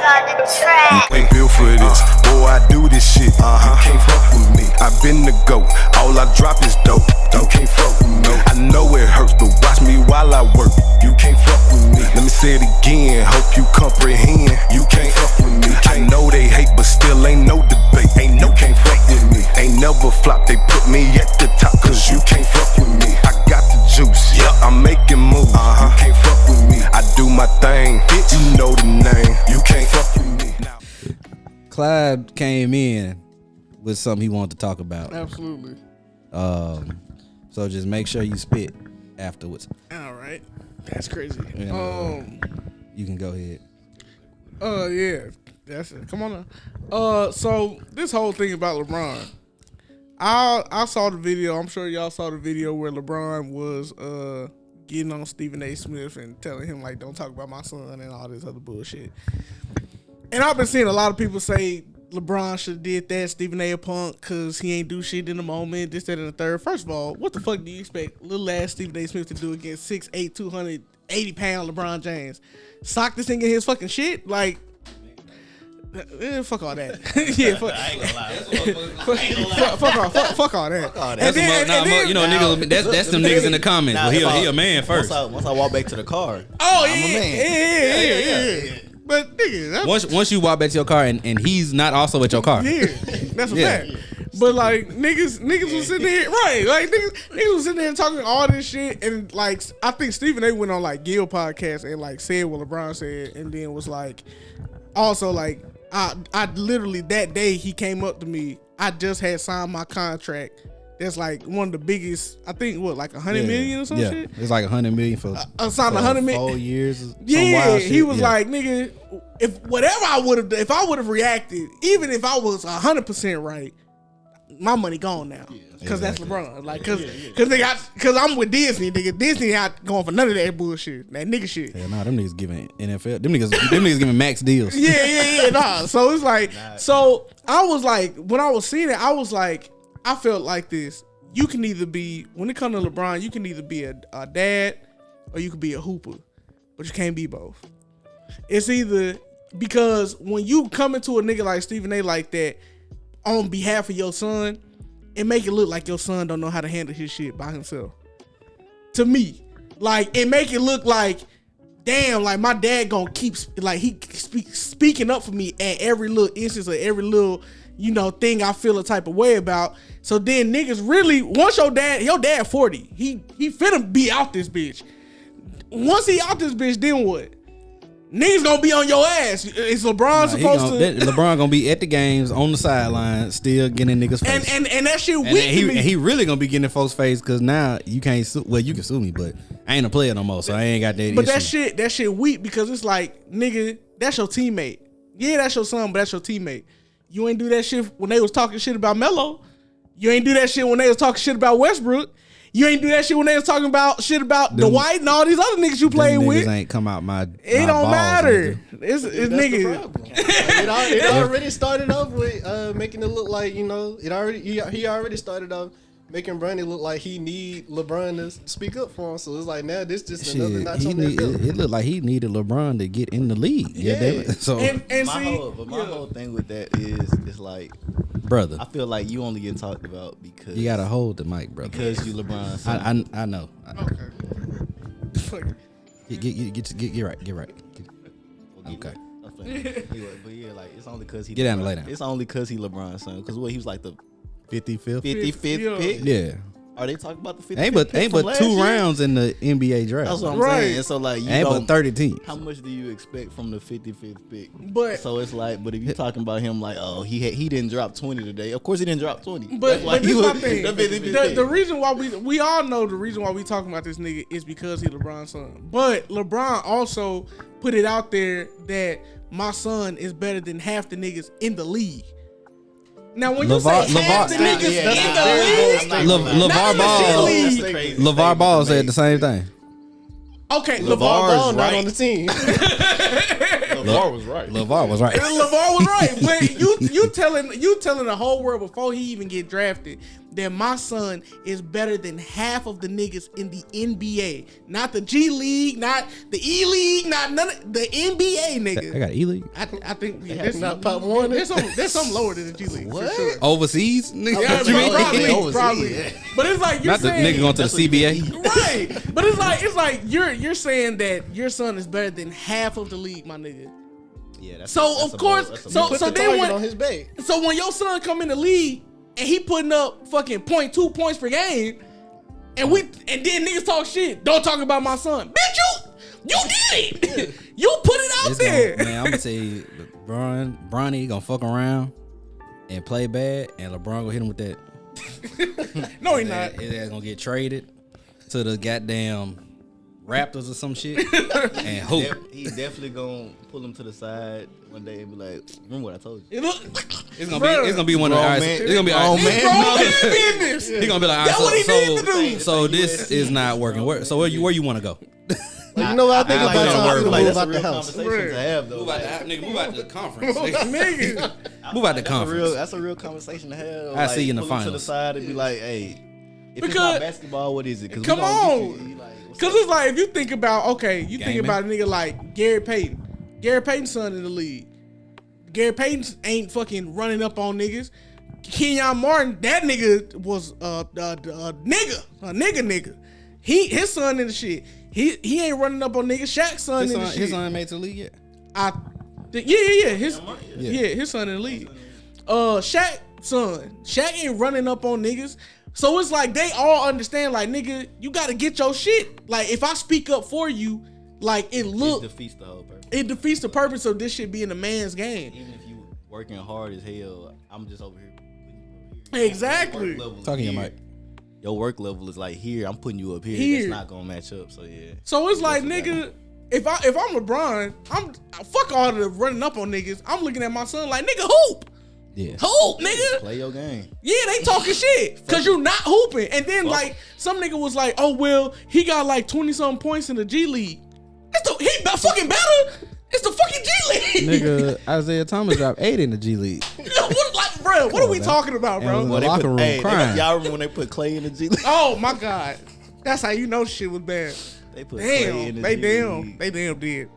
Ain't built for this, boy, I do this shit. You can't fuck with me. I been the GOAT, all I drop is dope. You can't fuck with me. I know it hurts, but watch me while I work. You can't fuck with me. Let me say it again, hope you comprehend. You can't fuck with me. I know they hate, but still ain't no debate. Ain't no can't fuck with me. Ain't never flop, they put me at the top, cause you can't fuck with me. I got the juice, yeah, I'm making moves. You can't fuck with me. I do my thing, bitch, you know the name. You can't fuck with me. Clyde came in with something he wanted to talk about. Absolutely. So just make sure you spit afterwards. All right. That's crazy. And, you can go ahead. Yeah. That's it. Come on now. So this whole thing about LeBron, I saw the video. I'm sure y'all saw the video where LeBron was getting on Stephen A. Smith and telling him like, don't talk about my son and all this other bullshit. And I've been seeing a lot of people say LeBron should have did that, Stephen A. punk, because he ain't do shit in the moment, this, that, and the third. First of all, what the fuck do you expect little ass Stephen A. Smith to do against 6'8", 280-pound LeBron James? Sock this thing in his fucking shit? Like, fuck all that. Yeah, fuck. I ain't gonna lie. Fuck all that. That's them niggas in the comments. Well, he a man first. Once I walk back to the car, I'm a man. Yeah. But nigga, once you walk back to your car and he's not also at your car. Yeah, that's a fact. But like niggas was sitting there, right? Like niggas was sitting there talking all this shit, and like I think Stephen A. went on like Gil podcast and like said what LeBron said, and then was like, also like I literally that day he came up to me. I just had signed my contract. That's like one of the biggest. I think what like 100 million or some shit. It's like 100 million for signed 100 million 4 years. Yeah, he was like, nigga, if whatever I would have, if I would have reacted, even if I was 100% right, my money gone now. Cause that's LeBron. Like, cause I'm with Disney, nigga. Disney not going for none of that bullshit, that nigga shit. Yeah, nah, them niggas giving NFL, them niggas giving max deals. Yeah, nah. So it's like, so I was like, when I was seeing it, I was like, I felt like this. You can either be, when it comes to LeBron, you can either be a dad or you can be a hooper, but you can't be both. It's either, because when you come into a nigga like Stephen A. like that on behalf of your son, it make it look like your son don't know how to handle his shit by himself. To me, like it make it look like, damn, like my dad gonna keep like he speaking up for me at every little instance or every little thing I feel a type of way about. So then niggas really, once your dad 40, he finna be out this bitch. Once he out this bitch, then what? Niggas gonna be on your ass. Is LeBron supposed to? LeBron gonna be at the games on the sideline, still getting in niggas' face. And that shit weak to me. And he really gonna be getting in folks' face because now you can't sue. Well, you can sue me, but I ain't a player no more, so I ain't got that. But issue. that shit weak because it's like, nigga, that's your teammate. Yeah, that's your son, but that's your teammate. You ain't do that shit when they was talking shit about Melo. You ain't do that shit when they was talking shit about Westbrook. You ain't do that shit when they was talking about shit about Dwight and all these other niggas you playing with. Ain't come out my. It don't matter. It's niggas. It already started off with making it look like he already started off making Bronny look like he need LeBron to speak up for him. So it's like now this just another notch on that belt. It looked like he needed LeBron to get in the league. Yeah. So my whole thing with that is like, brother, I feel like you only get talked about because you gotta hold the mic, brother. Because you LeBron son. I know. Okay. Get right. Okay. But yeah, like it's only because he get down and lay down. It's only because he LeBron's son. Because he was like the 55th pick. Yeah. Are they talking about the 55th? Ain't but 2 rounds in the NBA draft. That's what I'm saying. So like, ain't but 30 teams. How much do you expect from the 55th pick? But so it's like, but if you're talking about him like, oh, he didn't drop 20 today. Of course he didn't drop 20. But this is my thing. The reason why we all know the reason why we talking about this nigga is because he LeBron's son. But LeBron also put it out there that my son is better than half the niggas in the league. Now, when you say half the niggas in the league, LeVar Ball said the same thing. Okay, LeVar Ball not on the team. LeVar was right. LeVar was right. LeVar was right, but you telling the whole world before he even get drafted that my son is better than half of the niggas in the NBA, not the G League, not the E League, not none of the NBA nigga. I got E League. I think there's not Pop Warner. There's something lower than the G League. What? For sure. Overseas, nigga. Yeah, What you mean? probably. Overseas, yeah. But it's like you're Not the saying nigga going to the CBA. right. But it's like you're saying that your son is better than half of the league, my nigga. Yeah, that's So of course, so Put so the then target when on his back. so when your son come in the league and he putting up fucking 0.2 points per game, and then niggas talk shit. Don't talk about my son, bitch. You did it. You put it out there. Man, I'm gonna tell you, Bronny gonna fuck around and play bad, and LeBron gonna hit him with that. No, he not. His ass gonna get traded to the goddamn Raptors or some shit, and hoop. He definitely gonna pull him to the side one day and be like, "Remember what I told you?" It's gonna be one of the Grown guys. man. It's gonna be Grown man. business. He gonna be like, That's all what he right, needs to do. so this is not working. So where you want to go? Like, you know what I think I about like time that to word. move That's a out the real house. conversation to have, though. Move out the conference. Nigga. Move out the conference. That's a real conversation to have. I see you in the pull him to the finals. side and be like, "Hey, if it's Because- not basketball, what is it?" Come on. What's Cause up? it's like if you think about think Gaming. about a nigga like Gary Payton. Gary Payton's son in the league. Gary Payton ain't fucking running up on niggas. Kenyon Martin, that nigga was a nigga. His son in the shit. He ain't running up on niggas. Shaq's son in the shit. His son made to the league yet? Yeah. His son in the league. Shaq's son. Shaq ain't running up on niggas. So it's like they all understand, like, nigga, you gotta get your shit. Like, if I speak up for you, like, it defeats the whole purpose. it defeats the purpose of this shit being a man's game. Even if you working hard as hell, I'm just over here. Exactly. Talking your mic. Your work level is like here. I'm putting you up here. Here. That's not gonna match up. So yeah. So it's like, That's what nigga, if I'm LeBron, I'm fuck all the running up on niggas. I'm looking at my son like, nigga, hoop. Yeah. Hoop, nigga. Play your game. Yeah, they talking shit because you're not hooping. And then like some nigga was like, oh well, he got like 20-something points in the G League. He fucking better. It's the fucking G League. Nigga, Isaiah Thomas dropped 8 in the G League. What are we talking about, bro? And was in the locker room crying. Y'all remember when they put Clay in the G League? Oh my god, that's how you know shit was bad. They put Clay Damn, in the they G damn, League. they damn did.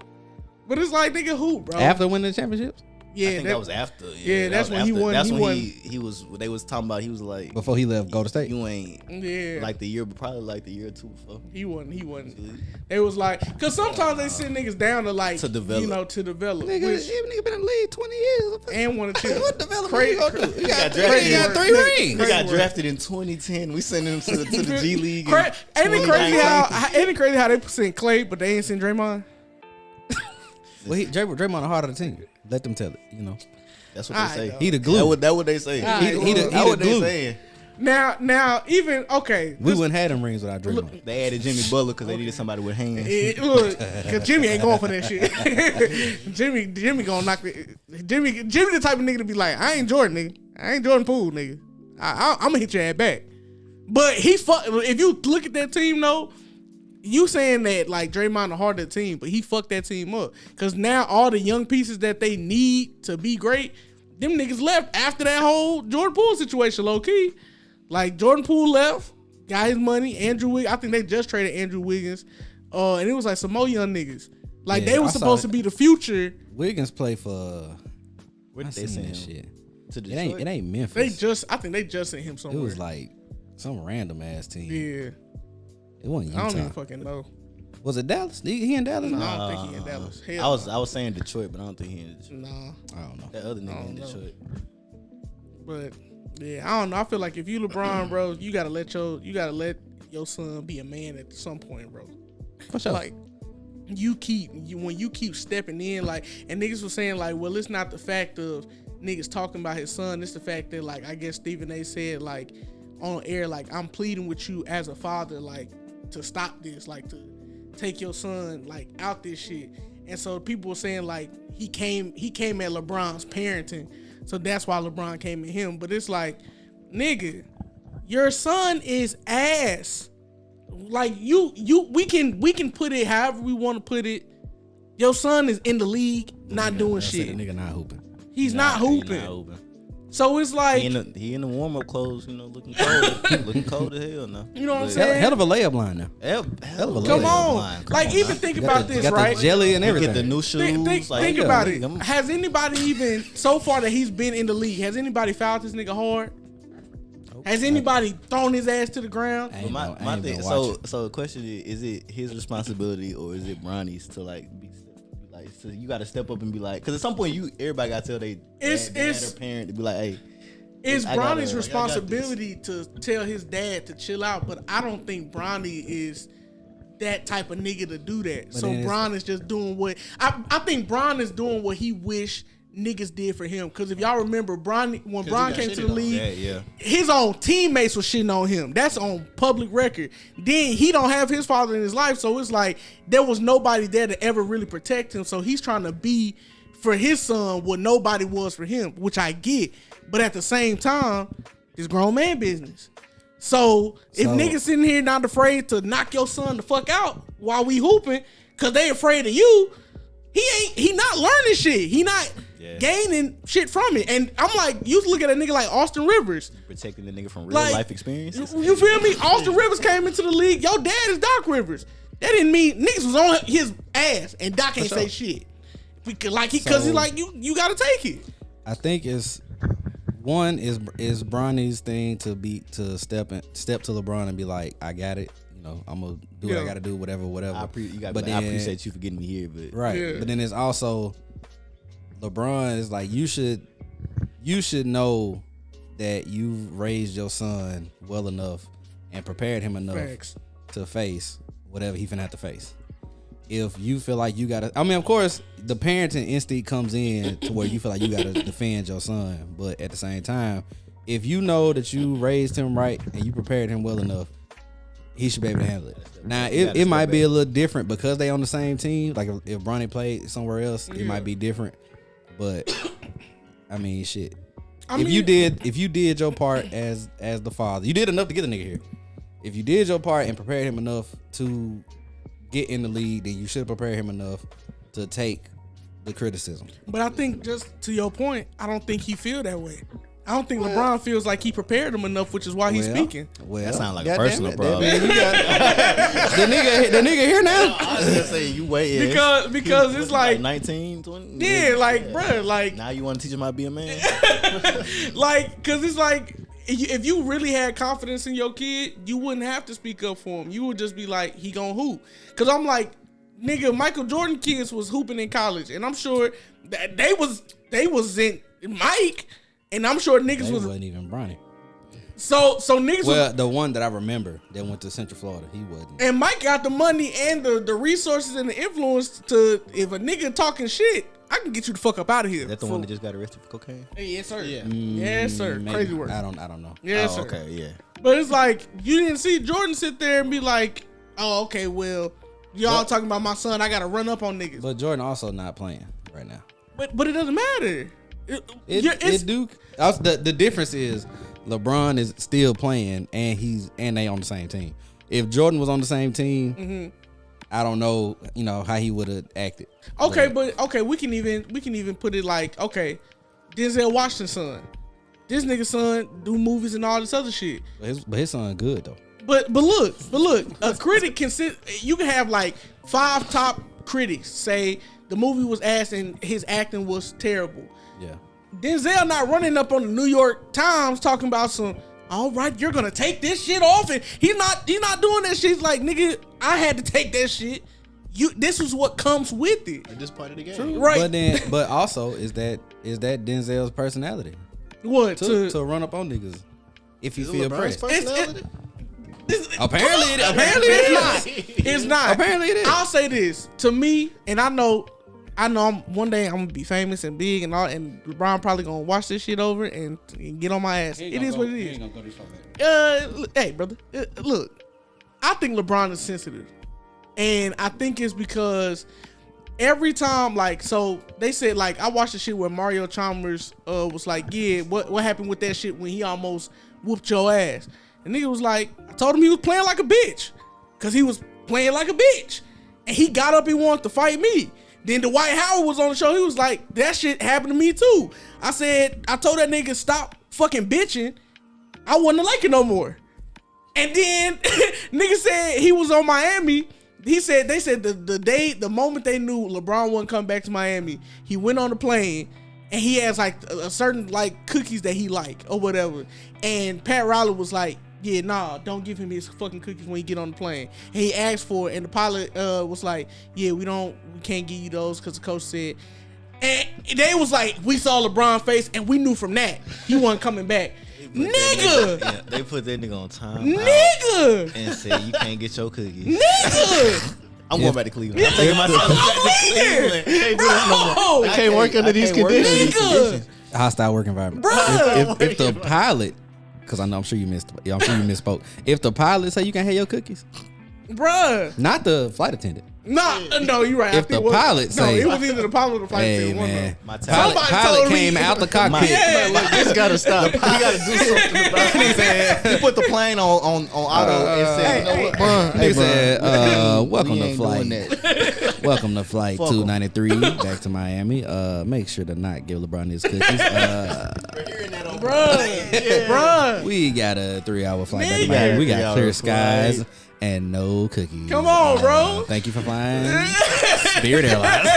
But it's like, nigga, hoop, bro. After winning the championships? Yeah, I think that was after. Yeah, that's when he after. won. That's he when won. he was. They was talking about. He was like, Before he left Golden State. you ain't Yeah, like the year, but probably like the year or two before. he wasn't. It was like, cause sometimes they sit niggas down to like To develop. you know, to develop. Nigga, which, nigga been in the league 20 years. and want to chill. What development Crazy- you gonna do? You got drafted. he got 3 Crazy rings. He got work. drafted in 2010. We sent him to the G League. in Ain't it crazy 2019. ain't it crazy how they sent Clay, but they ain't sent Draymond? Well, Draymond the heart of the team. Let them tell it, you know. That's what they say. Alright, He the glue. That what they say. Alright, he the That's what they glue. saying. Now, even okay. We wouldn't have them rings without Draymond. They added Jimmy Butler because they needed somebody with hands. Look, cause Jimmy ain't going for that shit. Jimmy gonna knock it. Jimmy the type of nigga to be like, I ain't Jordan, nigga. I ain't Jordan Poole, nigga. I'm gonna hit your ass back. But if you look at that team though, you saying that like Draymond the heart of the team, but he fucked that team up. Cause now all the young pieces that they need to be great, them niggas left after that whole Jordan Poole situation, low key. Like Jordan Poole left, got his money. Andrew Wiggins, I think they just traded Andrew Wiggins. And it was like some more young niggas. Like Yeah, they were I saw supposed it. to be the future. Wiggins play for. Where I did they seen send that him? shit. To It Detroit? ain't Memphis. I think they just sent him It somewhere. was like some random ass team. Yeah, It wasn't I don't even Utah. fucking know. Was it Dallas? He in Dallas? No, now? I don't think he in Dallas. Hell I was saying Detroit, but I don't think he in Detroit. nah. I don't know. That other I nigga don't in know. Detroit. But yeah, I don't know. I feel like if you LeBron, bro, you gotta let your son be a man at some point, bro. For sure. Like when you keep stepping in, like, and niggas was saying like, well, it's not the fact of niggas talking about his son. It's the fact that like I guess Stephen A. said like on air, like I'm pleading with you as a father, like to stop this, like to take your son like out this shit. And so people were saying like he came at LeBron's parenting, so that's why LeBron came at him. But it's like, nigga, your son is ass. Like we can put it however we want to put it. Your son is in the league, not doing shit. The nigga not hooping. He's not hooping. So it's like he in the warm up clothes, looking cold, looking cold as hell now. You know what I'm saying? Hell of a layup line now. Hell of a Come layup on, line. like even think about this, got right? the jelly and everything. Get the new shoes. Think about it. Has anybody even so far that he's been in the league? Has anybody fouled this nigga hard? Has anybody thrown his ass to the ground? My thing. So the question is it his responsibility or is it Bronny's to be like? So you got to step up and be like, because at some point everybody got to tell they dad or parent to be like, hey. It's Bronny's responsibility to tell his dad to chill out, but I don't think Bronny is that type of nigga to do that. So Bron is just doing what I think Bron is doing what he wish niggas did for him. Because if y'all remember, when Bron came to the league, his own teammates were shitting on him. That's on public record. Then he don't have his father in his life, so it's like there was nobody there to ever really protect him. So he's trying to be for his son what nobody was for him, which I get. But at the same time, it's grown man business. So if niggas sitting here not afraid to knock your son the fuck out while we hooping, cause they afraid of you, he not learning shit. He not gaining shit from it. And I'm like, you look at a nigga like Austin Rivers. Protecting the nigga from real life experiences. You feel me? Austin Rivers came into the league. Your dad is Doc Rivers. That didn't mean niggas was on his ass and Doc ain't say shit. Cause he's like, you gotta take it. I think it's one is Bronny's thing to step to LeBron and be like, I got it. I'm gonna do what I gotta do, whatever. I appreciate you for getting me here, but but then it's also LeBron is like, you should know that you've raised your son well enough and prepared him enough to face whatever he finna have to face. If you feel like you gotta, of course, the parenting instinct comes in to where you feel like you gotta defend your son, but at the same time, if you know that you raised him right and you prepared him well enough, he should be able to handle it. Now, it might be a little different because they on the same team. Like if Bronny played somewhere else, it might be different. But shit. If you did your part as the father, you did enough to get the nigga here. If you did your part and prepared him enough to get in the league, then you should prepare him enough to take the criticism. But I think, just to your point, I don't think he feel that way. I don't think LeBron feels like he prepared him enough, which is why he's speaking. Well, that sounds like a personal problem. The nigga here now. I was gonna say you wait because it's like 19, 20. Yeah, like bro, like now you want to teach him how to be a man. Like, cause it's like if you really had confidence in your kid, you wouldn't have to speak up for him. You would just be like, he gonna hoop. Cause I'm like, nigga, Michael Jordan kids was hooping in college, and I'm sure that they was in Mike. And I'm sure niggas wasn't even Bronny. So niggas. Well, the one that I remember that went to Central Florida, he wasn't. And Mike got the money and the resources and the influence to, if a nigga talking shit, I can get you the fuck up out of here. That the one that just got arrested for cocaine? Yes, sir. Yeah. Yes, sir. Maybe. Crazy work. I don't know. Yes, sir. Okay, yeah. But it's like, you didn't see Jordan sit there and be like, oh, okay, well, y'all talking about my son, I gotta run up on niggas. But Jordan also not playing right now. But it doesn't matter. The difference is LeBron is still playing and they on the same team. If Jordan was on the same team, I don't know, how he would have acted. Okay, but we can even put it like, okay, Denzel Washington's son. This nigga's son do movies and all this other shit. But his son good though. But look, a critic can you can have like 5 top critics say the movie was ass and his acting was terrible. Yeah. Denzel not running up on the New York Times talking about some, all right, you're gonna take this shit off, and he's not doing that shit. He's like, nigga, I had to take that shit. This is what comes with it. This part of the game. True. Right. But also is that Denzel's personality? What to run up on niggas if you feel pressed? Personality? Apparently it's not. It's not. Apparently it is. I'll say this to me, and I know one day I'm gonna be famous and big and all, and LeBron probably gonna watch this shit over and get on my ass. It is what it is. Hey, brother, look, I think LeBron is sensitive, and I think it's because every time, like, so they said, like, I watched the shit where Mario Chalmers was like, yeah, what happened with that shit when he almost whooped your ass? And nigga was like, I told him he was playing like a bitch, cause he was playing like a bitch, and he got up and wanted to fight me. Then Dwight Howard was on the show. He was like, that shit happened to me too. I told that nigga stop fucking bitching. I wasn't like it no more. And then nigga said he was on Miami. They said the moment they knew LeBron wouldn't come back to Miami, he went on the plane and he has like a certain like cookies that he like or whatever. And Pat Riley was like, yeah, nah, don't give him his fucking cookies when he get on the plane. And he asked for it, and the pilot was like, yeah, we can't give you those because the coach said. And they was like, we saw LeBron's face, and we knew from that he wasn't coming back. Nigga! They put that nigga on time. Nigga! And said, you can't get your cookies. Nigga! I'm going back to Cleveland. I'm taking myself back to Cleveland. Can't do this no more. I can't work under these conditions. Nigga! Hostile work environment. Bruh. If the pilot, because I'm sure you misspoke. If the pilot say you can't have your cookies, Bruh. not the flight attendant. No, you're right. If the pilot say, it was either the pilot or the flight hey attendant. man, My time. pilot came out the cockpit. Look, this gotta stop. You gotta do something about it. He put the plane on auto and said, you know what, bro? He said, welcome we to ain't flight. doing that. Welcome to flight Fuck 'em. 293 back to Miami. Make sure to not give LeBron his cookies. Bruh. We got a 3-hour flight back to Nigga. Miami. We 3 got hour clear skies flight. and no cookies. Come on, bro. Thank you for flying Spirit Airlines.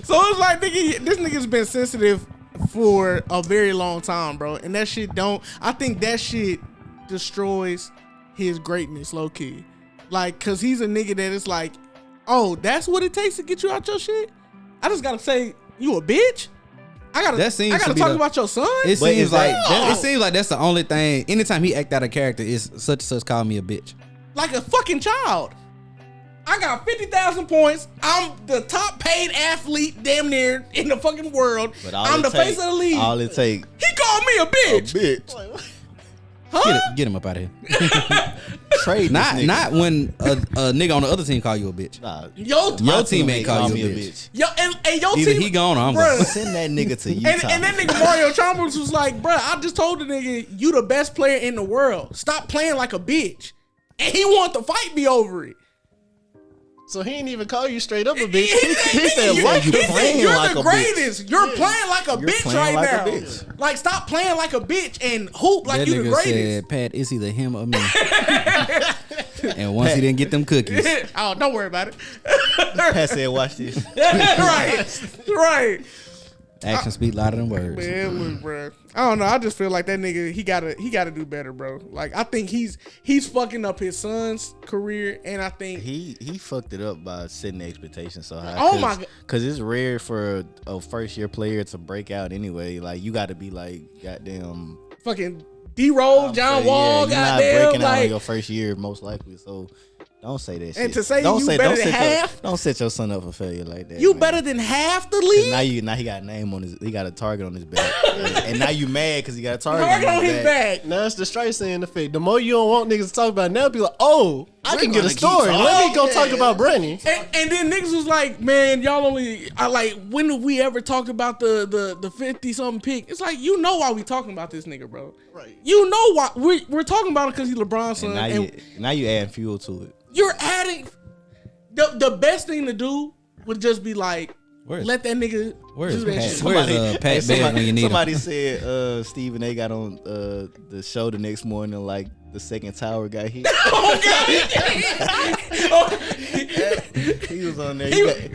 So it's like, nigga, this nigga's been sensitive for a very long time, bro. And that shit I think that shit destroys his greatness, low key. Like, cause he's a nigga that is like, oh, that's what it takes to get you out your shit? I just gotta say, you a bitch? I gotta talk about your son? It seems like that's the only thing. Anytime he act out of character, is such and such call me a bitch. Like a fucking child. I got 50,000 points. I'm the top paid athlete damn near in the fucking world. I'm the face of the league. All it take. He called me a bitch. Huh? Get him up out of here. Trade Not when a nigga on the other team call you a bitch. Nah, Your teammate call you a bitch. Yo, and your Either team, he gone or I'm bruh. gone. send that nigga to Utah. And that nigga Mario Chalmers was like, bruh, I just told the nigga, you the best player in the world. Stop playing like a bitch. And he wanted to fight me over it. So he ain't even call you straight up a bitch. He said, "What? You he said, playing you're like the a greatest. You're playing like a bitch playing right like a now. bitch." Like, stop playing like a bitch and hoop like That you the nigga greatest. said, Pat, it's either him or me. And once he didn't get them cookies, Oh, don't worry about it. Pat said, watch this. right. actions speak louder than words. Man, look, bro. I don't know. I just feel like that nigga, he gotta do better, bro. Like, I think he's fucking up his son's career, and I think He fucked it up by setting the expectations so high. Oh my God. Because it's rare for a first year player to break out anyway. Like, you got to be like, goddamn. fucking D-Rose, John Wall, you're not goddamn, breaking out on like, your first year, most likely. So don't say that shit. And to say don't you better than set half? don't set your son up for failure like that. you man. better than half the 'Cause league. now he got a name on his. He got a target on his back, and now you mad because he got a target, Target on his back. Now it's the straight saying the fake. The more you don't want niggas to talk about it, now be like, oh, I can get a gonna keep story. Let me go talking. talk about Brandy. And then niggas was like, man, y'all only, when have we ever talked about the 50-something pick? It's like, you know why we talking about this nigga, bro. Right. You know why. We're talking about it because he's LeBron's son. And now you add fuel to it. You're adding, the best thing to do would just be like, let that nigga do that shit. Where's Pat Bev when you need him? Somebody said Stephen A got on the show the next morning, like the second tower got hit. He was on there.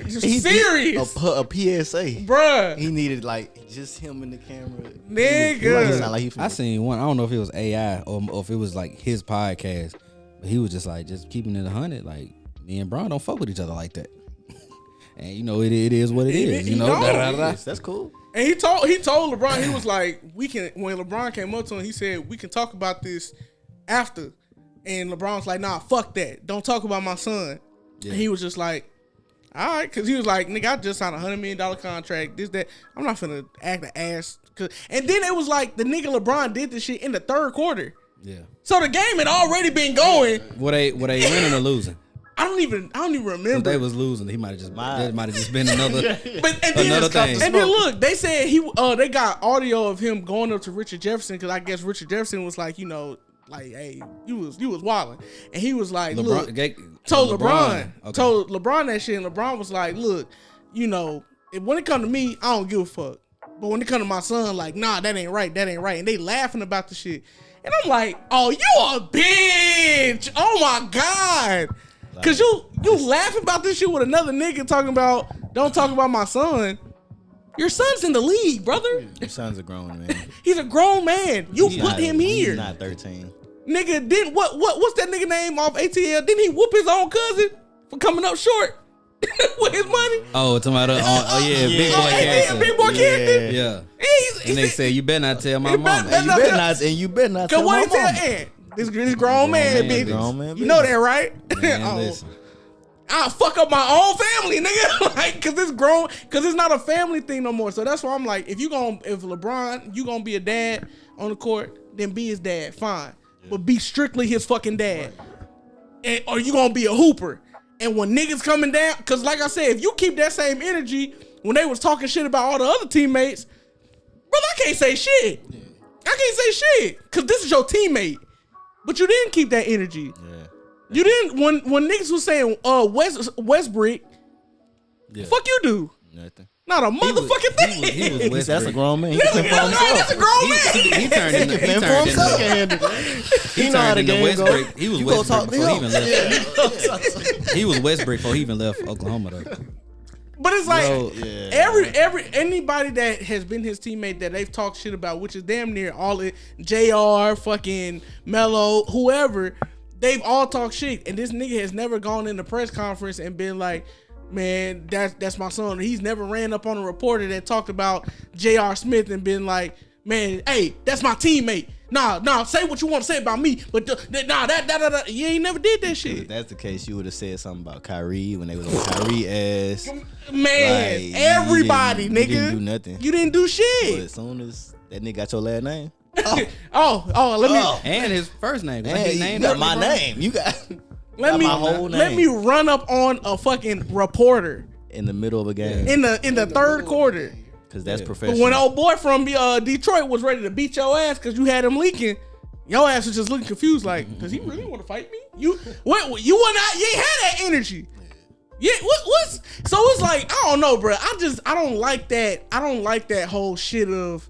He serious. A PSA, Bruh. He needed like just him in the camera. Nigga. He sound like he I seen one. I don't know if it was AI or if it was like his podcast, but he was just like keeping it 100. Like, me and Bron don't fuck with each other like that. And you know it is what it is. You know, That's cool. And he told LeBron, he was like, when LeBron came up to him, he said, we can talk about this after. And LeBron's like, nah, fuck that. Don't talk about my son. Yeah. And he was just like, all right, because he was like, nigga, I just signed a $100 million contract. This, that. I'm not finna act an ass. And then it was like the nigga LeBron did this shit in the third quarter. Yeah. So the game had already been going. Were they winning or losing? I don't even If remember. they was losing, he might have just been another Another thing. And then look, they said they got audio of him going up to Richard Jefferson because I guess Richard Jefferson was like, hey, you was wilding, and he was like, told LeBron that shit, and LeBron was like, look, when it come to me, I don't give a fuck. But when it come to my son, like, nah, that ain't right. And they laughing about the shit. And I'm like, oh, you a bitch. Oh my God. Cause you laughing about this shit with another nigga talking about, don't talk about my son. Your son's in the league, brother. Your son's a grown man. He's a grown man. You put him here. He's not 13. Nigga, what's that nigga name off ATL? Didn't he whoop his own cousin for coming up short with his money? Oh, talking about big boy character. Big boy character. Yeah. And they say you better not tell my mama. You better not tell my mama. Cause what he tell this grown man, bitch. You know that, right? Man, listen. I'll fuck up my own family, nigga. Like, cause it's not a family thing no more. So that's why I'm like, if LeBron, you gonna be a dad on the court, then be his dad, fine. Yeah. But be strictly his fucking dad. Or you gonna be a hooper. And when niggas coming down, cause like I said, if you keep that same energy when they was talking shit about all the other teammates, brother, I can't say shit. Yeah. I can't say shit. Cause this is your teammate. But you didn't keep that energy. Yeah. You didn't when niggas was saying Westbrook, fuck you do. Nothing. Not a motherfucking thing. He was that's a grown man. That's a grown man. He turned into he know how to game Westbrook. He was Westbrook before he even left. He was Westbrook before he even left Oklahoma though. But it's like anybody that has been his teammate that they've talked shit about, which is damn near all it, JR, fucking Melo, whoever. They've all talked shit, and this nigga has never gone in the press conference and been like, man, that's my son. He's never ran up on a reporter that talked about J.R. Smith and been like, man, hey, that's my teammate. Nah, say what you want to say about me, but you ain't never did that shit. If that's the case, you would have said something about Kyrie when they was on Kyrie ass. Man, like, everybody, nigga. You didn't do nothing. You didn't do shit. But as soon as that nigga got your last name. Let me and his first name. You got my name. You got my whole name. Let me run up on a fucking reporter in the middle of a game in the third quarter. Cause that's professional. But when old boy from Detroit was ready to beat your ass because you had him leaking, your ass was just looking confused. Like, does he really want to fight me? You ain't had that energy. Yeah, what's so it's like I don't know, bro. I don't like that. I don't like that whole shit of.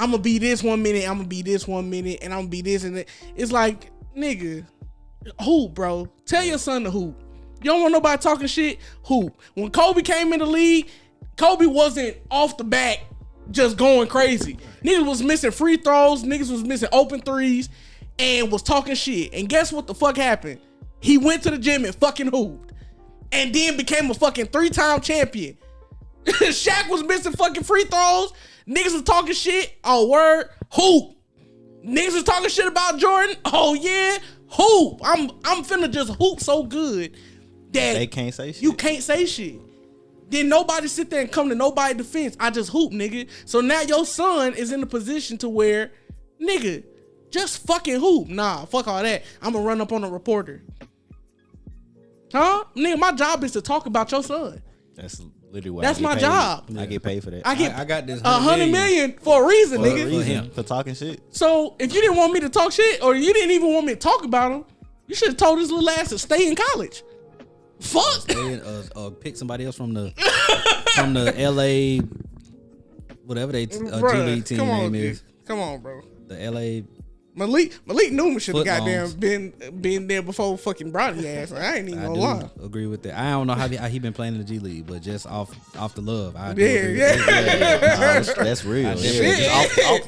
I'm gonna be this 1 minute, I'm gonna be this 1 minute, and I'm gonna be this and that. It's like, nigga, hoop, bro. Tell your son to hoop. You don't want nobody talking shit, hoop. When Kobe came in the league, Kobe wasn't off the bat just going crazy. Niggas was missing free throws, niggas was missing open threes, and was talking shit. And guess what the fuck happened? He went to the gym and fucking hooped. And then became a fucking 3-time champion. Shaq was missing fucking free throws. Niggas was talking shit. Oh, word. Hoop. Niggas was talking shit about Jordan. Oh, yeah. Hoop. I'm finna just hoop so good that they can't say shit. You can't say shit. Then nobody sit there and come to nobody's defense. I just hoop, nigga. So now your son is in a position to where, nigga, just fucking hoop. Nah, fuck all that. I'm gonna run up on a reporter. Huh? Nigga, my job is to talk about your son. That's literally what that's my job. I get paid for that. I got this $100 million for a reason, nigga. For talking shit. So if you didn't want me to talk shit, or you didn't even want me to talk about him, you should have told his little ass to stay in college. Fuck. Stay in, pick somebody else from the LA, whatever they G League team name is. Come on, bro. The LA. Malik Newman should have goddamn been there before fucking Bronny ass. I ain't even gonna lie. Agree with that. I don't know how he been playing in the G League, but just off the love. That's real. Off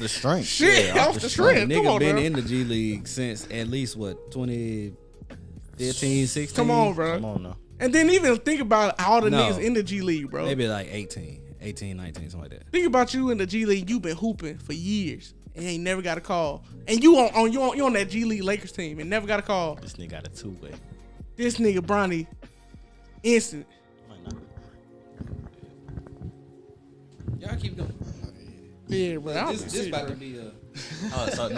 the strength. Shit, off the strength. Nigga been in the G League since at least 2015, 16. Come on, bro. Come on now. And then even think about all the niggas in the G League, bro. Maybe like 18, 19, something like that. Think about you in the G League. You been hooping for years. And ain't never got a call. And you on that G League Lakers team and never got a call. This nigga got a 2-way. This nigga Bronny, instant. Y'all keep going. Yeah, bro. This about to be a so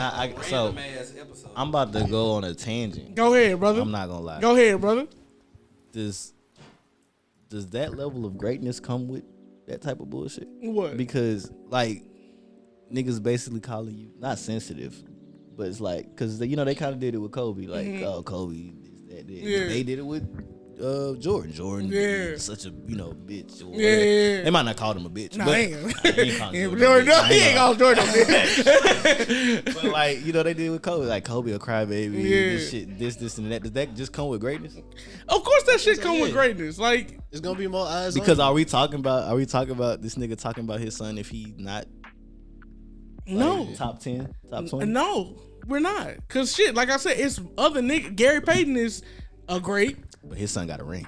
I'm about to go on a tangent. Go ahead, brother. I'm not gonna lie. Go ahead, brother. Does that level of greatness come with that type of bullshit? What? Because like. Niggas basically calling you not sensitive, but it's like because they kind of did it with Kobe, like oh Kobe, this, that, that. Yeah. They did it with Jordan. Jordan, Yeah. such a bitch. Or Yeah, yeah. They might not call him a bitch. Nah, but they ain't. They ain't calling Yeah, him a Jordan, bitch. he ain't called Jordan. bitch. But like they did with Kobe, like Kobe a crybaby, Yeah. this shit, this and that. Does that just come with greatness? Of course, that shit come with greatness. Like, It's gonna be more eyes. Because on are we talking about this nigga talking about his son if he not no, top 10, top 20? no, we're not. Cause shit, like I said, it's other niggas. Gary Payton is a great. But his son got a ring.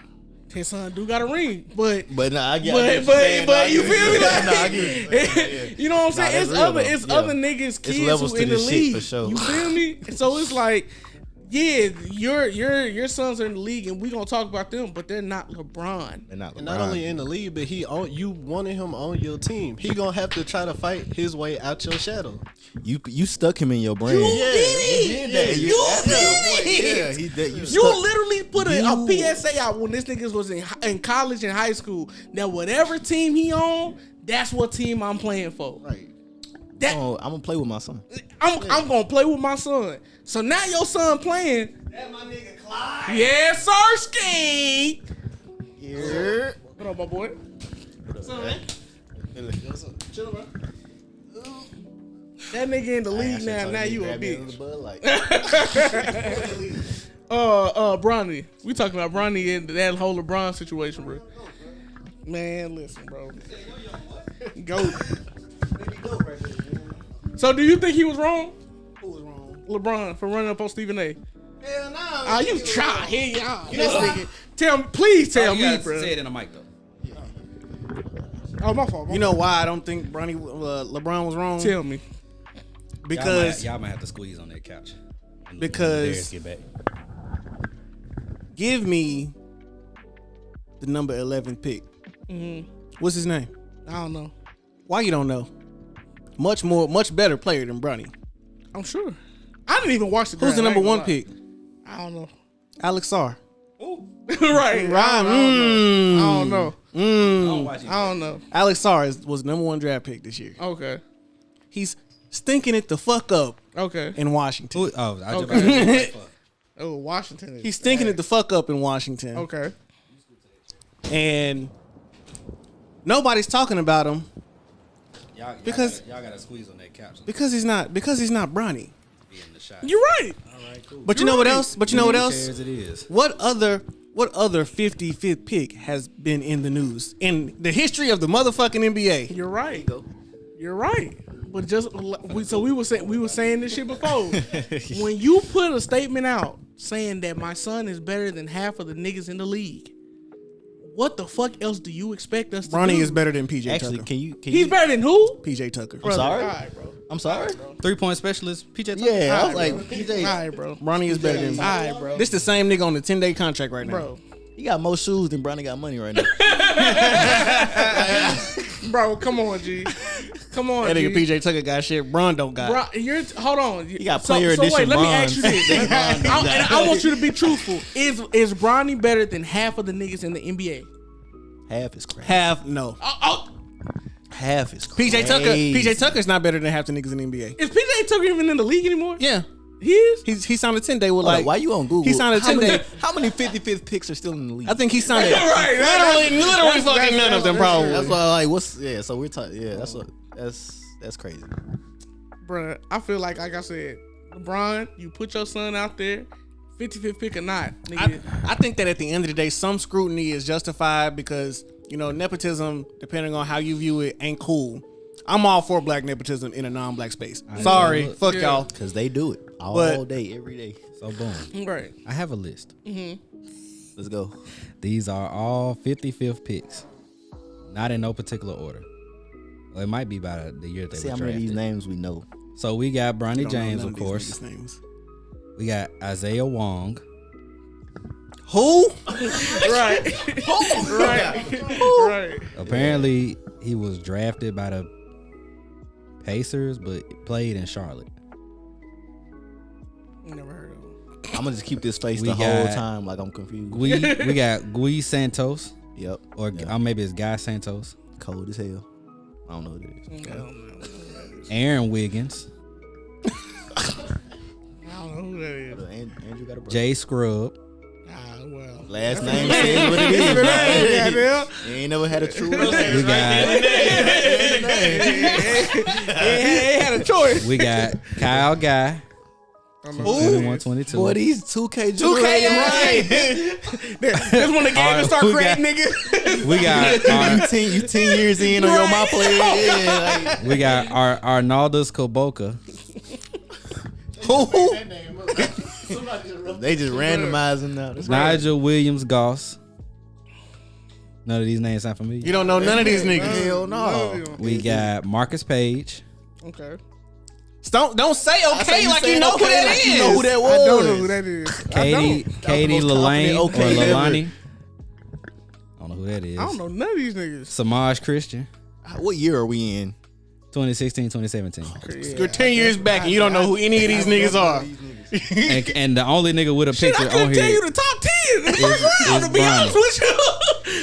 His son do got a ring, but Nah, I get but you feel me? Like, Nah, I get it. you know what I'm saying? that's It's real, other though. it's Yeah. other niggas kids levels who to in the this shit, league. for sure. You feel me? So it's like, yeah, your sons are in the league, and we gonna talk about them, but they're not LeBron. They're not LeBron. And not only in the league, but you wanted him on your team. He gonna have to try to fight his way out your shadow. You stuck him in your brain. You did it. Yeah, he did. You literally put a PSA out when this niggas was in college and high school that whatever team he on, that's what team I'm playing for. Right. That I'm gonna play with my son. I'm gonna play with my son. So now your son playing. That my nigga Clyde. Yeah, Sirski. Yeah. What up, my boy? That nigga in the league now. Now you a bitch. Bronny. We talking about Bronny and that whole LeBron situation, bro. Man, listen, bro. Go. So, do you think he was wrong? Who was wrong? LeBron for running up on Stephen A. Hell no. Ah, you try. Here you are. This nigga. Tell me, please tell me, bro. Say it in the mic though. Oh, my fault. You know why I don't think LeBron was wrong? Tell me. Because y'all might have to squeeze on that couch. Because- Get back. give me the number 11 pick. What's his name? I don't know. Why you don't know? Much better player than Bronny. I'm sure. I didn't even watch the Who's draft. the I number ain't one gonna pick? lie. I don't know. Alex Sarr. right. I don't know. I don't know. Alex Sarr was number one draft pick this year. Okay. He's stinking it the fuck up Okay. in Washington. I was just about Okay. to say, fuck. Oh, Washington. He's stinking it the fuck up in Washington. Okay. And nobody's talking about him Because- y'all gotta squeeze on that couch. because he's not Bronny. Be in the shot. You're right. But you know what else? But you know what else? Chairs it is. What other 55th pick has been in the news in the history of the motherfucking NBA? You're right. You're right. But we were saying this shit before. When you put a statement out saying that my son is better than half of the niggas in the league, what the fuck else do you expect us to do? Bronny is better than PJ Actually, Tucker. can you? He's better than who? PJ Tucker. Brother, sorry? all right, bro. I'm sorry. 3-point specialist, PJ Tucker. Yeah, I All was right, like, bro. PJ. All right, bro. Bronny is better than. All right, bro. This the same nigga on the 10-day contract right now. Bro. He got more shoes than Bronny got money right now. Bro, come on, G. Come on, That G. nigga PJ Tucker got shit. Bron don't got. Bro, hold on. He got player so edition wait, let me bronze. ask you this. I want you to be truthful. Is Bronny better than half of the niggas in the NBA? Half is crazy. Half no. Half is crazy. PJ Tucker's not better than half the niggas in the NBA. Is PJ Tucker even in the league anymore? Yeah. He is? He signed a 10-day with Hold up, like. why you on Google? He signed a How many- 10-day. How many 55th picks are still in the league? I think he signed it. Right. Literally fucking none of them probably. That's why, like, what's yeah? So we're talking. Yeah, that's crazy. Bruh, I feel like I said, LeBron, you put your son out there, 55th pick or not, nigga. I think that at the end of the day, some scrutiny is justified because, you know, nepotism, depending on how you view it, ain't cool. I'm all for black nepotism in a non-black space. Sorry, fuck y'all. Because they do it all But- day, every day. So boom. Right. I have a list. Let's go. These are all 55th picks. Not in no particular order. Well, it might be by the year they See were how many of these drafted. names we know. So we got Bronny Don't know James, none of these course. niggas' names. We got Isaiah Wong. Who? Right. Right. Apparently, he was drafted by the Pacers, but played in Charlotte. Never heard of him. I'm gonna just keep this face We the whole got- time, like I'm confused. We got Gui Santos, Yep. or Yeah. maybe it's Guy Santos. Cold as hell. I don't know what it is. Aaron Wiggins, I don't know who that is. Andrew got a brother. Jay Scrub, Nah, well. Last name says what it is. Right? Yeah, You ain't never had a true We relationship. They had a choice. We got Kyle Guy. 21-22. Boy, these 2K 2K, right? That's when the game start creating niggas. We got you 10 years in on your my player. Yeah, like, we got our Arnaldus Koboka. they just randomizing now. That's Nigel Williams Goss. None of these names sound familiar. You don't know none of these niggas. hell no. We got Marcus Page. Okay. Don't say okay like you know who that is. You know who that was. I don't know who that is. Katie Lalane okay or ever. Lalani. I don't know who that is. I don't know none of these niggas. Samaj Christian. What year are we in? 2016, 2017. You're 10 years back and you don't know who any of these niggas are. and the only nigga with a Shit, picture I couldn't on tell here. you the top 10 in the first round, to be Bronny. honest with you.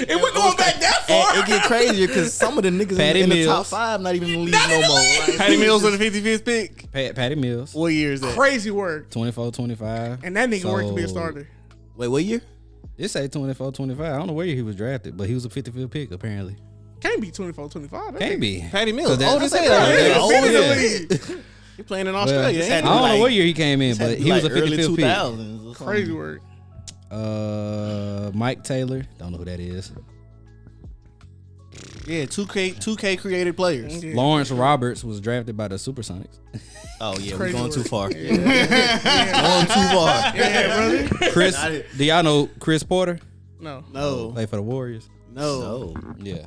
And we're going back that far. It get crazier because some of the niggas Patty in the Mills. top 5 not even in the league no more. Like, Patty Mills with the 55th pick. Patty Mills. What year is that? Crazy work. 24, 25. And that nigga worked to be a So, starter. wait, what year? This say 24, 25. I don't know where he was drafted, but he was a 55th pick apparently. Can't be 24, 25. Can't be. Patty Mills. that- Old as hell. Yeah, Old yeah. as hell. Yeah. He playing in Well, Australia. I ain't don't he? know what year he came in, but he was a early 55th pick. 2000s or something. Crazy work. Mike Taylor. Don't know who that is. Yeah, 2K created players. Yeah. Lawrence Roberts was drafted by the Supersonics. Oh yeah, we're Crazy going too work. far. Going too far. Yeah, brother. Chris, do y'all know Chris Porter? No. No. Played for the Warriors. No. No, Yeah.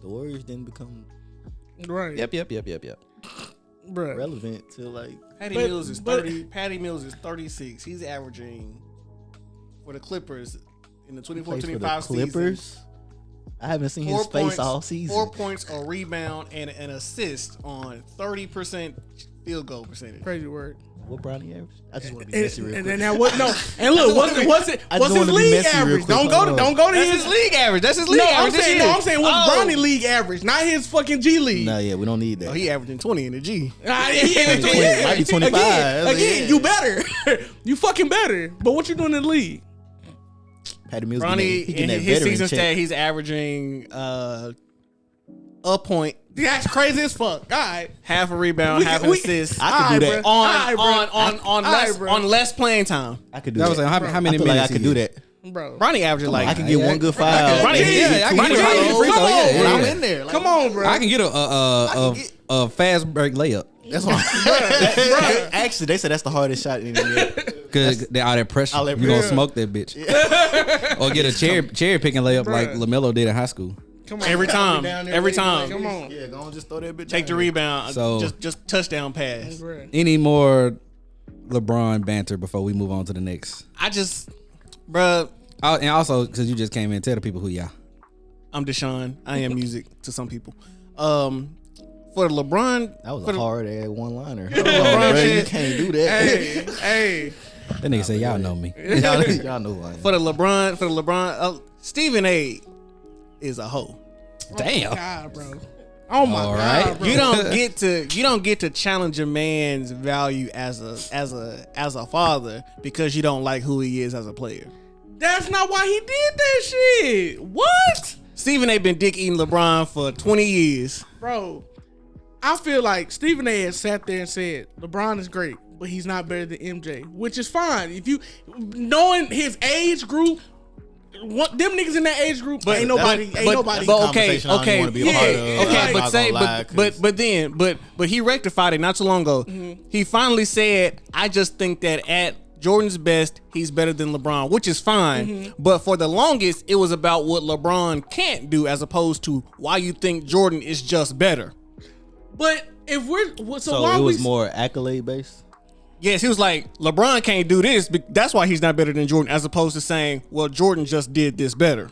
the Warriors didn't become Right. Yep. Bruh. relevant till like Patty But- Mills is but- 30. Patty Mills is 36. He's averaging for the Clippers in the plays for 24-25 the Clippers. season. I haven't seen his face all season. 4 points, a rebound, and an assist on 30% field goal percentage. Crazy work. What Bronny average? I just want to be messy real And quick. then that what? No. And look, what's I what's just his wanna be league messy real average? quick. Don't go to That's his his league average. That's his league No, I'm average. this saying year. what's Oh. Bronny league average, not his fucking G League. No, yeah, we don't need that. Oh, he averaging 20 in the G. Might be 25. Again, Yeah. you better. You fucking better. But what you doing in the league? Patty Mills Ronnie, getting in that his veteran season check. stat, he's averaging a point, That's crazy as fuck. All right. half a rebound, half an assist I could do that. on less playing time. I could do That that. was like, how many I feel like minutes I could he do get? that. Bro. Ronnie averaging like I can get one good foul. Ronnie, Yeah, I can get Ronnie, a free throw. Yeah, when I'm yeah. in there. Like, Come on, bro. I can get a fast break layup That's what Actually, they said that's the hardest shot in the NBA. because all that pressure. All that You gonna pressure. smoke that bitch, or get a cherry picking layup like Bruh. LaMelo did in high school. Come on. every time, every time. Come on. Yeah, go on, just throw that bitch. Take the down. rebound. So- just touchdown pass. Bruh. Any more LeBron banter before we move on to the next? I just, bruh, Oh, and also because you just came in, tell the people who y'all. I'm Deshaun. I am music to some people. For LeBron, That was for a the- hard ass one liner. LeBron You shit. can't do that. Hey. That nigga say y'all know me. y'all know who I am. For the LeBron, Stephen A. is a hoe. Damn. God, bro. Oh my All God, right. bro. You don't get to challenge a man's value as a father because you don't like who he is as a player. That's not why he did that shit. What? Stephen A. been dick eating LeBron for 20 years. Bro, I feel like Stephen A. has sat there and said LeBron is great, but he's not better than MJ, which is fine. If you knowing his age group, what them niggas in that age group, ain't nobody. That's a okay, conversation I don't okay, wanna be a part of. okay, I'm but not say, gonna lie, but he rectified it not too long ago. He finally said, "I just think that at Jordan's best, he's better than LeBron," which is fine. But for the longest, it was about what LeBron can't do, as opposed to why you think Jordan is just better. But if we're So why it was we, more accolade based. Yes, he was like, LeBron can't do this. That's why he's not better than Jordan, as opposed to saying, well, Jordan just did this better.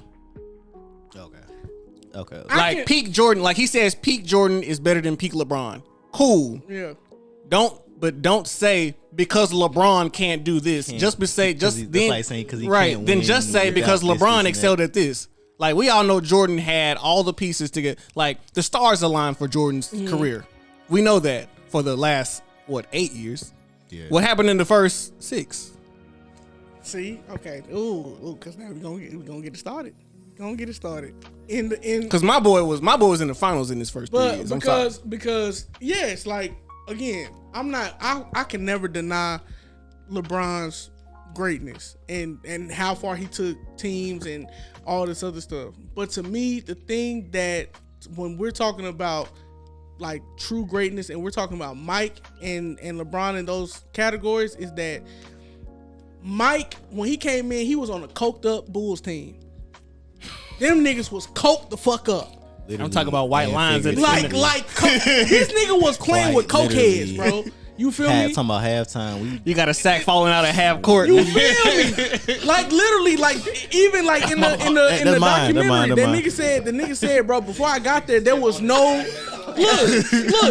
Okay. Like peak Jordan, like he says, peak Jordan is better than peak LeBron. Cool. Yeah. Don't say because LeBron can't do this. Just be say just that's then like saying 'cause he right. can't Then win just say without because this, LeBron this, and excelled that. at this. Like we all know Jordan had all the pieces to get like the stars aligned for Jordan's career. We know that for the last 8 years. Yeah. What happened in the first 6? See, okay, ooh, because now we're gonna get it started. Gonna get it started in because my boy was in the finals in his first 3 but years. because yes, like again, I can never deny LeBron's greatness and how far he took teams and all this other stuff. But to me, the thing that when we're talking about like true greatness and we're talking about Mike and LeBron in those categories is that Mike, when he came in, he was on a coked up Bulls team. Them niggas was coked the fuck up. I'm talking about white lines. This nigga was playing with coke heads, bro. You feel me? Talking about halftime. You got a sack falling out of half court. You feel me? Like literally, like even like in the documentary, the nigga said, bro, before I got there was no look.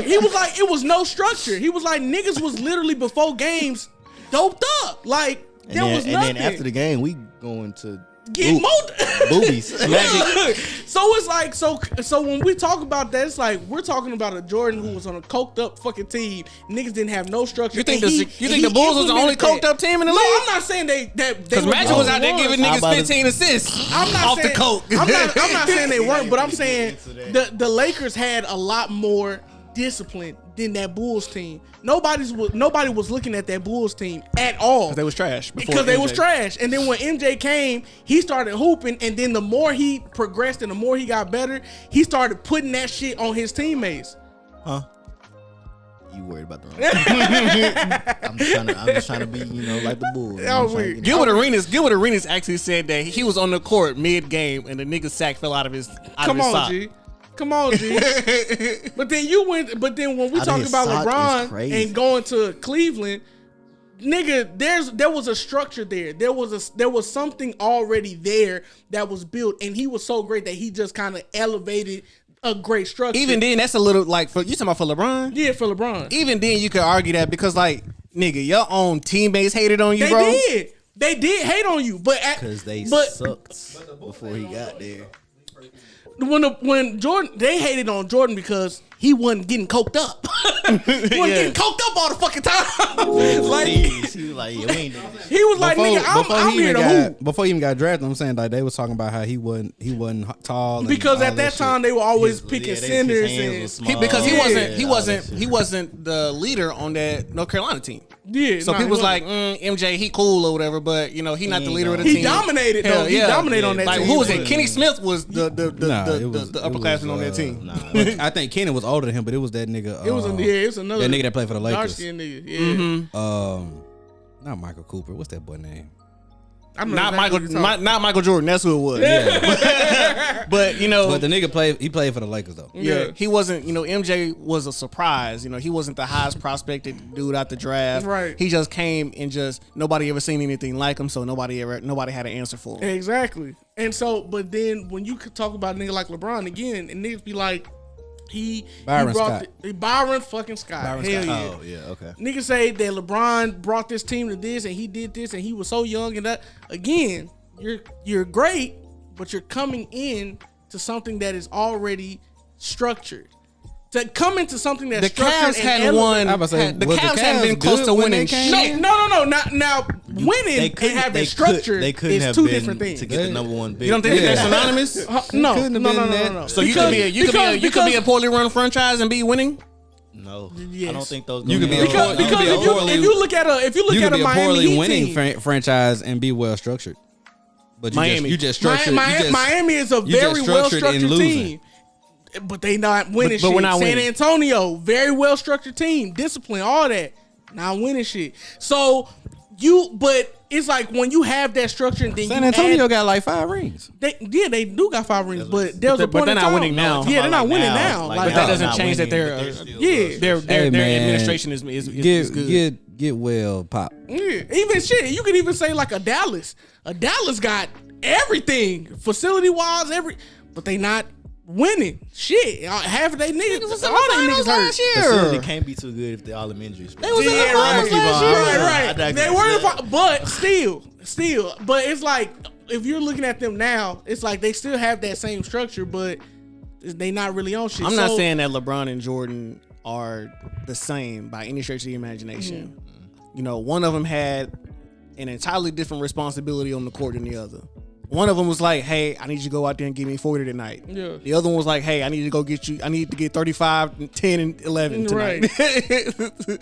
He was like, it was no structure. He was like, niggas was literally before games doped up. Like there was nothing. And then after the game, we going to get more boobies. So it's like so when we talk about that, it's like we're talking about a Jordan who was on a coked up fucking team. Niggas didn't have no structure. You think the Bulls was the only coked up team in the league? No, I'm not saying they because Magic was out there giving niggas 15 assists. I'm not off saying, the coke. I'm not saying they weren't, but I'm saying the Lakers had a lot more discipline than that Bulls team. Nobody was looking at that Bulls team at all. Because they was trash. Because they was trash. And then when MJ came, he started hooping, and then the more he progressed and the more he got better, he started putting that shit on his teammates. Huh? You worried about the wrong I'm just trying to be, like the Bulls. That was weird. Gilbert Arenas actually said that he was on the court mid-game and the nigga's sack fell out of his sock. Come on, G. But then when we talk about LeBron and going to Cleveland, nigga, there was a structure there. There was something already there that was built, and he was so great that he just kind of elevated a great structure. Even then, that's a little like you talking about for LeBron? Yeah, for LeBron. Even then, you could argue that because like nigga, your own teammates hated on you, bro. They did hate on you, because they sucked before he got there. When Jordan, they hated on Jordan because he wasn't getting coked up. He wasn't getting coked up all the fucking time. Like he was like, he was like, nigga, I'm here to hoop. Before he even got drafted, I'm saying like they was talking about how he wasn't tall. Because at that time they were always picking centers because he wasn't the leader on that North Carolina team. Yeah, so people was like, MJ, he cool or whatever, but he not the leader of the team. He dominated though. He dominated on that team. Like who was it? Kenny Smith was the upperclassman on that team. I think Kenny was older than him, but it was that nigga. It was another that nigga that played for the Lakers. Dark-skinned nigga. Yeah. Not Michael Cooper. What's that boy name? Not Michael Jordan. That's who it was. Yeah. but the nigga played for the Lakers though. Yeah, he wasn't. MJ was a surprise. He wasn't the highest prospected dude out the draft. Right. He just came and nobody ever seen anything like him. So nobody had an answer for him. Exactly. And so, but then when you could talk about a nigga like LeBron again, and niggas be like, Byron fucking Scott. Hell yeah. Oh yeah, okay. Niggas say that LeBron brought this team to this and he did this and he was so young and that. Again, you're great, but you're coming in to something that is already structured. To come into something that's structured. The Cavs hadn't won. The Cavs hadn't been close to winning. No. Now winning and having structure is two different things. To get the number one big. You don't think they're synonymous? No. So you could be a poorly run franchise and be winning. No, yes. I don't think those. You could be if you look at a Miami poorly winning team, franchise and be well structured. But you just structured. Miami is a very well structured team. But they not winning shit. We're not San Antonio, very well structured team, discipline, all that, not winning shit. So but it's like when you have that structure and then San Antonio got like 5 rings. They do got 5 rings, but there's a point they're not winning now. Yeah, they're not winning now. But that doesn't change that their administration is good. Get well, Pop. Yeah, even shit. You could even say like a Dallas. A Dallas got everything facility wise, but they not winning shit. Half of they niggas, all they niggas hurt. Facility can't be too good if they're all in injuries. They was in the finals last year. Right. They were, but still. But it's like if you're looking at them now, it's like they still have that same structure, but they not really on shit. I'm not saying that LeBron and Jordan are the same by any stretch of the imagination. Mm-hmm. One of them had an entirely different responsibility on the court than the other. One of them was like, hey, I need you to go out there and give me 40 tonight. Yeah. The other one was like, hey, I need to get 35, 10, and 11 tonight. Right.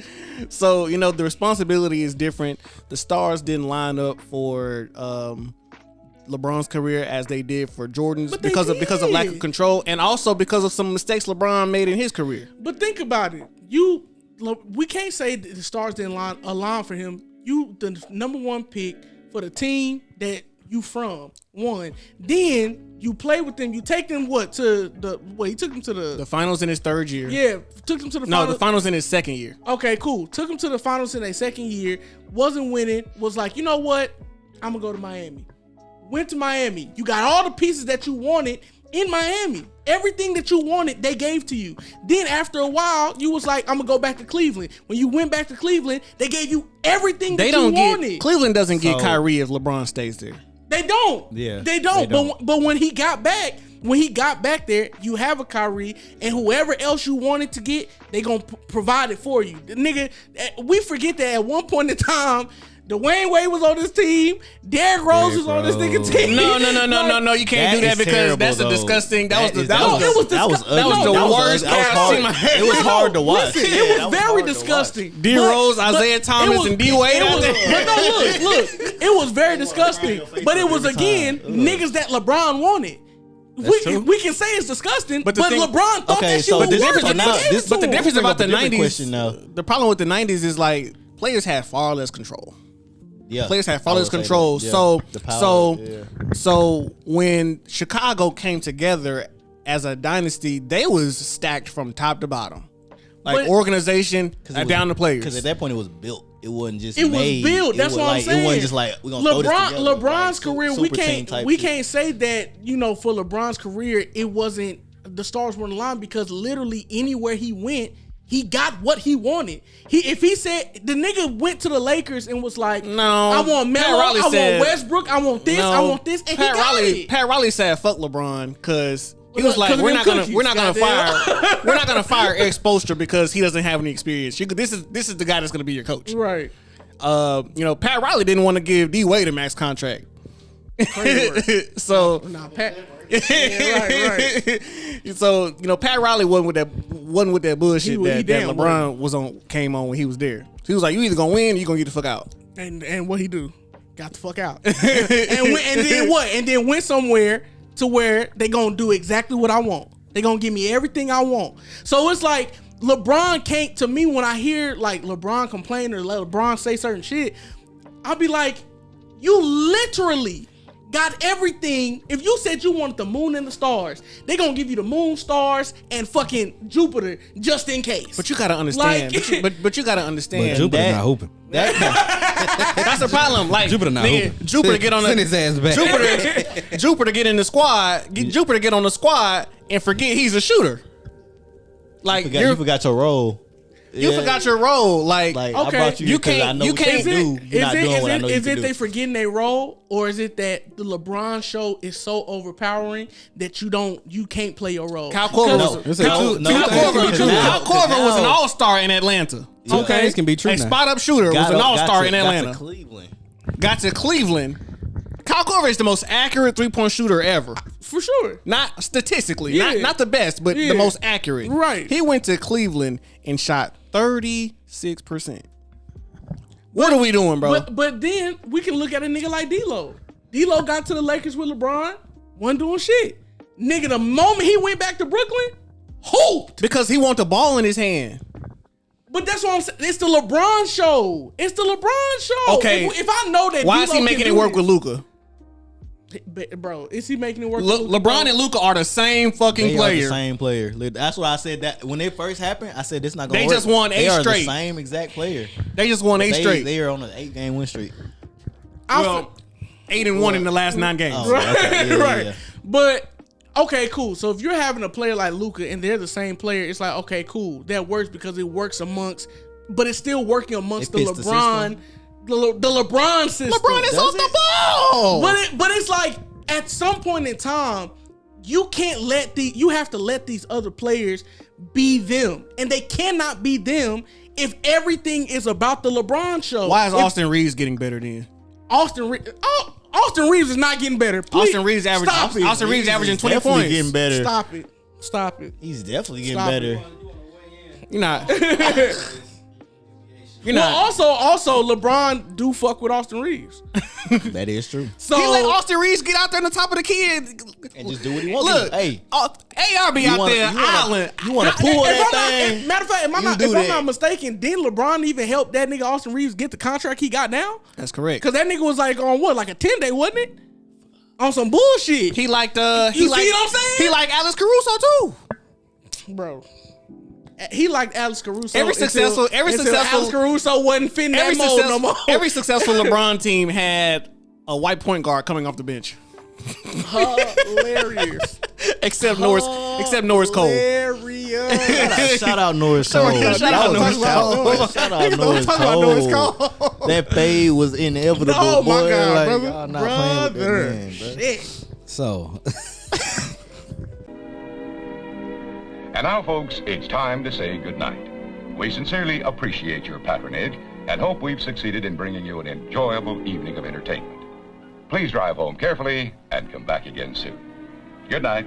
So, the responsibility is different. The stars didn't line up for LeBron's career as they did for Jordan's because of lack of control, and also because of some mistakes LeBron made in his career. But think about it. We can't say that the stars didn't align for him. You the number one pick for the team that you from. One. Then you play with them. You take them he took them to the finals in his third year. Yeah, took them to the finals. No, the finals in his second year. Okay, cool. Took them to the finals in their second year. Wasn't winning. Was like, you know what? I'm gonna go to Miami. Went to Miami. You got all the pieces that you wanted in Miami. Everything that you wanted, they gave to you. Then after a while, you was like, I'm gonna go back to Cleveland. When you went back to Cleveland, they gave you everything that you wanted. Cleveland doesn't get Kyrie if LeBron stays there. They don't. Yeah. They don't. But when he got back there, you have a Kyrie, and whoever else you wanted to get, they gonna provide it for you. The nigga, we forget that at one point in time, Dwayne Wade was on this team. Derrick Rose was on this nigga team. No. You can't do that because that's a disgusting. That was the worst casting. It was hard to watch. Listen, it was very disgusting. D Rose, Isaiah Thomas, and D Wade. But no, look, it was very disgusting. But it was again niggas that LeBron wanted. We can say it's disgusting, but LeBron thought that shit was worse. But the difference about the 90s, the problem with the 90s is like players had far less control. Yeah, players had far less control. Yeah. So when Chicago came together as a dynasty, they was stacked from top to bottom, organization down to players. Because at that point it was built. It wasn't just It was built. That's what I'm saying. It wasn't just like we're gonna throw this together. LeBron's career, we can't say that for LeBron's career it wasn't the stars weren't aligned because literally anywhere he went, he got what he wanted. If he said the nigga went to the Lakers and was like, "No, I want Melo, I want Westbrook, I want this, I want this," and Pat Riley said, "Fuck LeBron," because he was like, "We're not gonna fire Eric Spoelstra because he doesn't have any experience. This is the guy that's gonna be your coach." Right. Pat Riley didn't want to give D Wade a max contract. So Pat. Right. So Pat Riley wasn't with that bullshit that LeBron came on when he was there. So he was like, you either gonna win or you gonna get the fuck out. And what he do? Got the fuck out. and then what? And then went somewhere to where they gonna do exactly what I want. They gonna give me everything I want. So it's like LeBron can't. To me, when I hear like LeBron complain or let LeBron say certain shit, I'll be like, you literally got everything. If you said you wanted the moon and the stars, they gonna give you the moon, stars, and fucking Jupiter just in case. But you gotta understand. But you gotta understand. But Jupiter not hooping. That's the problem. Like Jupiter not hooping. Jupiter get on send his ass back. Jupiter get in the squad. Jupiter get on the squad and forget he's a shooter. Like you forgot your role. You forgot your role. Like okay, I brought you because I know what you do. You're not doing what I know you can do. Is it they forgetting their role, or is it that the LeBron show is so overpowering that you can't play your role? Kyle Korver was an all-star in Atlanta. Two things can be true. A spot-up shooter was an all-star in Atlanta. Got to Cleveland. Kyle Korver is the most accurate three-point shooter ever. For sure. Not statistically. Not the best, but the most accurate. Right. He went to Cleveland and shot 36%. What are we doing, bro? But then we can look at a nigga like D-Lo. D-Lo got to the Lakers with LeBron, wasn't doing shit. Nigga, the moment he went back to Brooklyn, hooped. Because he want the ball in his hand. But that's what I'm saying. It's the LeBron show. It's the LeBron show. Okay. If I know that why is he making it work with Luka? Bro, is he making it work? LeBron and Luka are the same fucking player. They are the same player. That's what I said. That when they first happened, I said this not gonna work. They just won 8 straight. They are the same exact player. They just won 8 straight. They are on an 8-game win streak. 8-1 in the last 9 games. Oh, okay. Right. Yeah. But okay, cool. So if you're having a player like Luka and they're the same player, it's like, okay, cool. That works because it works amongst, but it's still working amongst the LeBron, the LeBron system. LeBron is off the ball. But it's like at some point in time, you have to let these other players be them, and they cannot be them if everything is about the LeBron show. Why is Austin Reeves getting better then? Austin Reeves is not getting better. Please, Austin Reeves averaging 20 points. Getting better. Stop it. He's definitely getting Stop better. You're not. Also, LeBron do fuck with Austin Reeves. That is true. So He let Austin Reeves get out there on the top of the key and just do what he wants. Look, Hey, AR be out there island. You want to pull that thing? Matter of fact, if I'm not mistaken, didn't LeBron even help that nigga Austin Reeves get the contract he got now? That's correct. Because that nigga was like on what, like a 10-day, wasn't it? On some bullshit. He liked see what I'm saying? He liked Alex Caruso too, bro. He liked Alex Caruso. Every successful Alex Caruso wasn't fitting that mold no more. Every successful LeBron team had a white point guard coming off the bench. Hilarious. Except Norris Cole. Hilarious. Shout out Norris Cole. Shout out Norris Cole. That fade was inevitable. Oh my boy. God, like, brother. y'all not playing with that man, bro. Shit. So, And now, folks, it's time to say goodnight. We sincerely appreciate your patronage and hope we've succeeded in bringing you an enjoyable evening of entertainment. Please drive home carefully and come back again soon. Good night.